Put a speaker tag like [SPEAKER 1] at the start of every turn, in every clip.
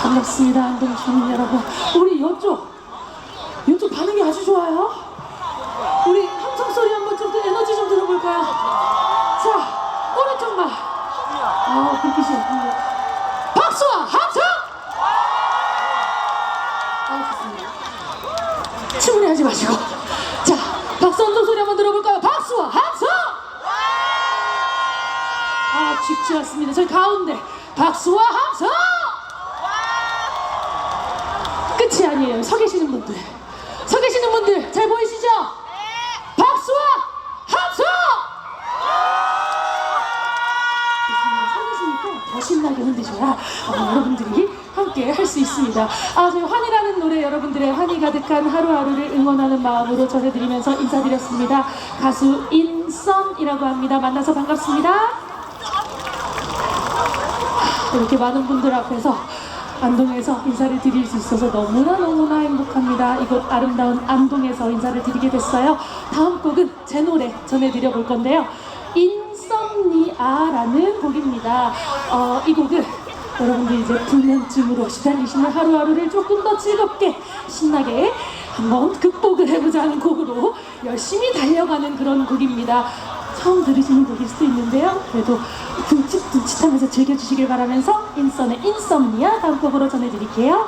[SPEAKER 1] 반갑습니다. 안동 주민 여러분. 우리 이쪽 반응이 아주 좋아요. 우리 함성 소리 한번 좀 에너지 좀 들어볼까요? 자, 오른쪽만. 불빛이 박수와 함성! 좋습니다. 충분히 하지 마시고. 자, 박수 함성 소리 한번 들어볼까요? 박수와 함성! 쉽지 않습니다. 저희 가운데 박수와 함성! 끝이 아니에요. 서 계시는 분들 잘 보이시죠? 네. 박수와 함성! 서 계시니까 더 신나게 흔드셔야 여러분들이 함께 할 수 있습니다. 저희 환희라는 노래 여러분들의 환희 가득한 하루하루를 응원하는 마음으로 전해드리면서 인사드렸습니다. 가수 인썸이라고 합니다. 만나서 반갑습니다. 이렇게 많은 분들 앞에서 안동에서 인사를 드릴 수 있어서 너무나 행복합니다. 이곳 아름다운 안동에서 인사를 드리게 됐어요. 다음 곡은 제 노래 전해드려 볼 건데요. 인썸니아라는 곡입니다. 이 곡은 여러분들이 이제 불면증으로 시달리시는 하루하루를 조금 더 즐겁게 신나게 한번 극복을 해보자는 곡으로 열심히 달려가는 그런 곡입니다. 처음 들으시는 곡일 수도 있는데요. 그래도 둠칫하면서 즐겨주시길 바라면서 인썸의 인썸니아 다음 곡으로 전해드릴게요.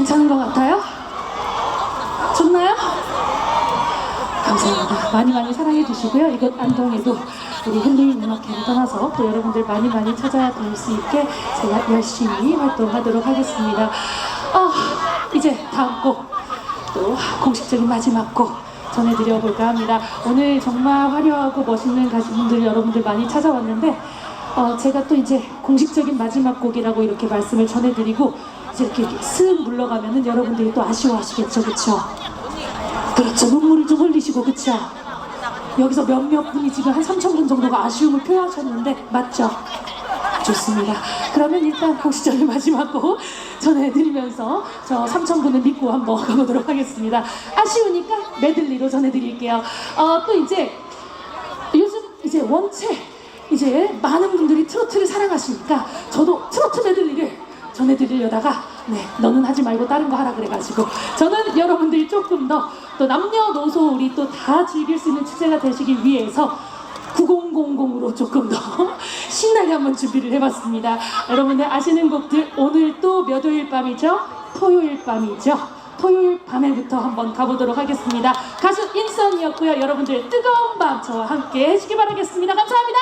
[SPEAKER 1] 괜찮은 것 같아요? 좋나요? 감사합니다. 많이 많이 사랑해 주시고요. 이곳 안동에도 우리 힐링 음악회를 떠나서 또 여러분들 많이 많이 찾아뵐 수 있게 제가 열심히 활동하도록 하겠습니다. 이제 다음 곡, 또 공식적인 마지막 곡 전해드려 볼까 합니다. 오늘 정말 화려하고 멋있는 가수분들 여러분들 많이 찾아왔는데 제가 또 이제 공식적인 마지막 곡이라고 이렇게 말씀을 전해드리고 이제 이렇게 쓱 물러가면은 여러분들이 또 아쉬워하시겠죠, 그쵸? 그렇죠. 눈물을 좀 흘리시고, 그쵸? 여기서 몇몇 분이 지금 한 3,000분 정도가 아쉬움을 표하셨는데 맞죠? 좋습니다. 그러면 일단 공식적인 마지막 곡 전해드리면서 저 3,000분을 믿고 한번 가보도록 하겠습니다. 아쉬우니까 메들리로 전해드릴게요. 또 이제 요즘 이제 원체 이제 많은 분들이 트로트를 사랑하시니까 저도 트로트 메들리를 전해드리려다가 너는 하지 말고 다른 거 하라 그래가지고 저는 여러분들이 조금 더 또 남녀노소 우리 또 다 즐길 수 있는 축제가 되시기 위해서 9000으로 조금 더 신나게 한번 준비를 해봤습니다. 여러분들 아시는 곡들 오늘 또 몇 요일 밤이죠? 토요일 밤이죠? 토요일 밤에부터 한번 가보도록 하겠습니다. 가수 인선이었고요. 여러분들 뜨거운 밤 저와 함께 해주시기 바라겠습니다. 감사합니다.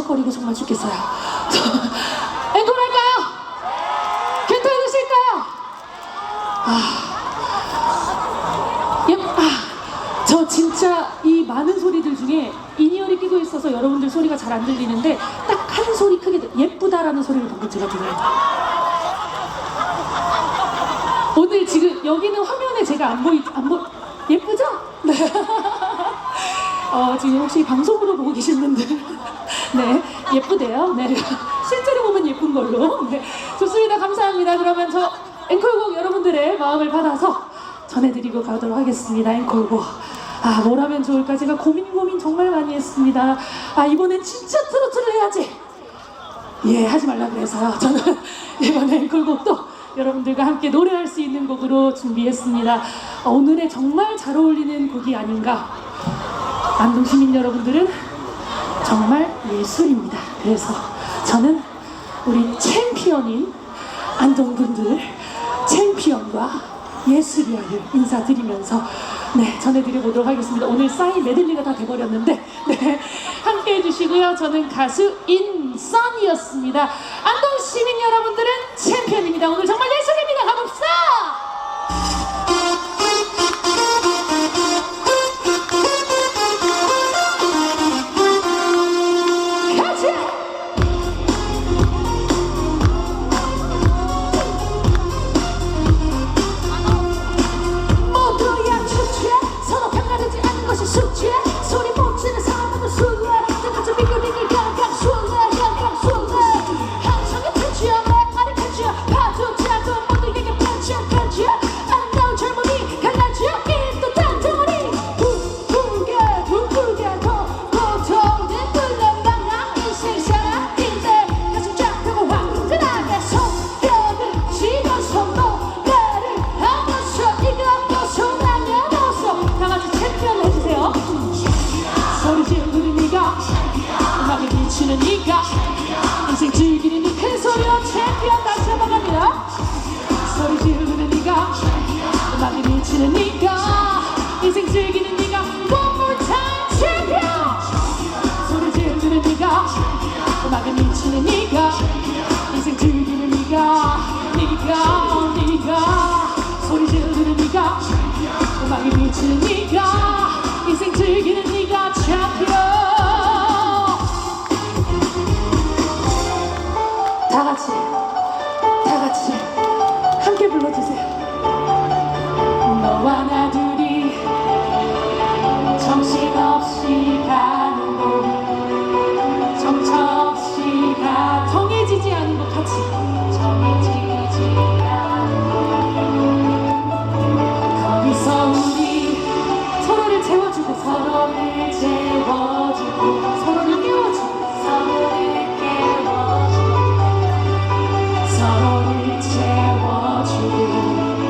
[SPEAKER 1] 버벅거리고 정말 죽겠어요. 앵콜 할까요? 괜찮으실까요? 저 진짜 이 많은 소리들 중에 인이어를 끼고 있어서 여러분들 소리가 잘 안 들리는데 딱 한 소리 크게 예쁘다라는 소리를 방금 제가 들어요. 오늘 지금 여기는 화면에 제가 안 예쁘죠? 네. 지금 혹시 방송으로 보고 계신 분들 네 예쁘대요. 네 실제로 보면 예쁜 걸로. 네 좋습니다. 감사합니다. 그러면 저 앵콜곡 여러분들의 마음을 받아서 전해드리고 가도록 하겠습니다. 앵콜곡. 뭘 하면 좋을까 제가 고민 정말 많이 했습니다. 이번엔 진짜 트로트를 해야지. 예 하지 말라 그래서요. 저는 이번에 앵콜곡도 여러분들과 함께 노래할 수 있는 곡으로 준비했습니다. 오늘의 정말 잘 어울리는 곡이 아닌가. 안동 시민 여러분들은 정말 예술입니다. 그래서 저는 우리 챔피언인 안동 분들 챔피언과 예술이야를 인사드리면서 네 전해드려보도록 하겠습니다. 오늘 사인 메들리가 다 돼버렸는데 네 함께 해주시고요. 저는 가수 인선이었습니다. 안동 시민 여러분들은 챔피언입니다. 오늘 정말 예술입니다. 가봅시다. 인생 즐기는 니 큰 소리로 챔피언 다시 한번 갑니다. 소리 지르는 니가 음악에 미치는 니가 인생 즐기는 니가 one more time 챔피언. 소리 지르는 니가 음악에 미치는 니가 인생 즐기는 니가 소리 지르는 니가 음악에 미치는 니가 인생 즐기는 니가 챔피언. 다 같이 함께 불러주세요. 너와 나 둘이 정신없이 가는 곳 정처없이 정해지지 않은 것 같이 정해지지 않은 곳 거기서 우리 서로를 채워주고 서로를 깨워주고 서로를 채워주고 서로를 채워주고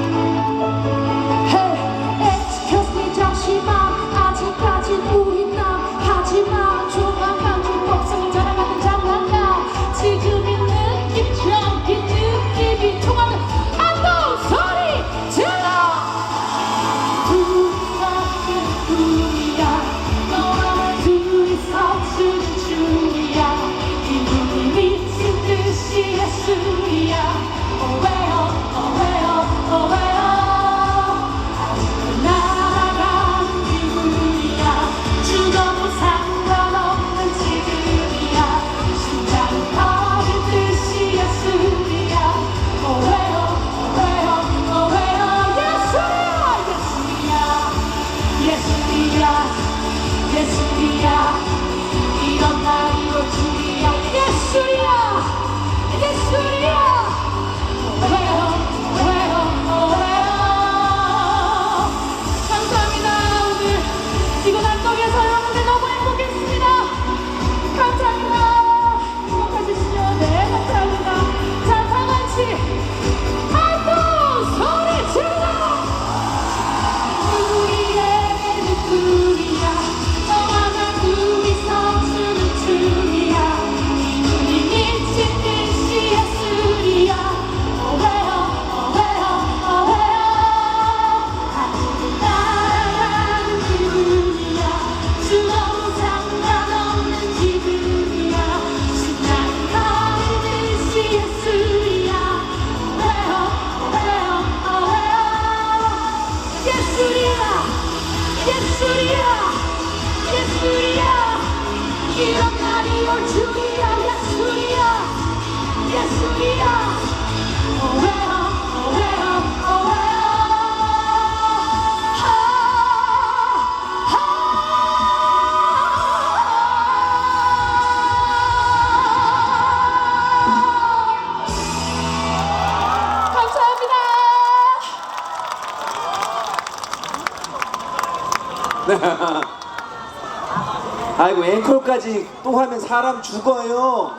[SPEAKER 2] 아이고 앵콜까지 또 하면 사람 죽어요.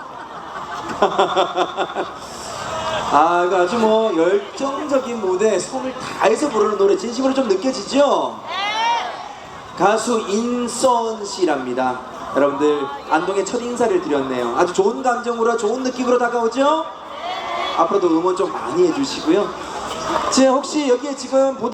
[SPEAKER 2] 아 이거 아주 뭐 열정적인 무대 손을 다해서 부르는 노래 진심으로 좀 느껴지죠? 가수 인선 씨랍니다. 여러분들 안동의 첫 인사를 드렸네요. 아주 좋은 감정으로 좋은 느낌으로 다가오죠? 앞으로도 응원 좀 많이 해주시고요. 혹시 여기에 지금